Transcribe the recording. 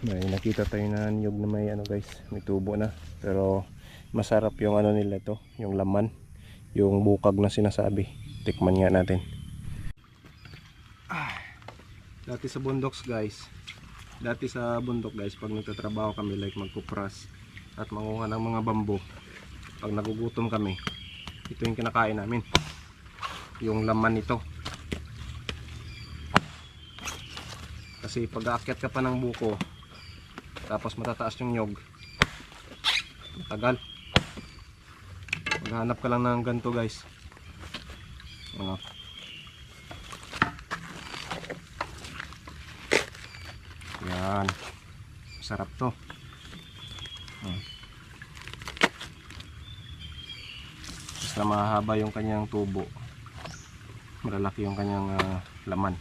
May nakita tayo na niyog na may ano guys, may tubo na. Pero masarap yung ano nila to, yung laman, yung bukag na sinasabi. Tikman nga natin. Dati sa bundok guys, pag nagtatrabaho kami like magkupras at manguha ng mga bambo, pag nagugutom kami, ito yung kinakain namin, yung laman nito. Kasi pag aakyat ka pa ng buko tapos matataas yung nyog, matagal. Maghanap ka lang ng ganito guys. Ano? Yan, sarap to. Basta mahaba yung kanyang tubo, malalaki yung kanyang laman.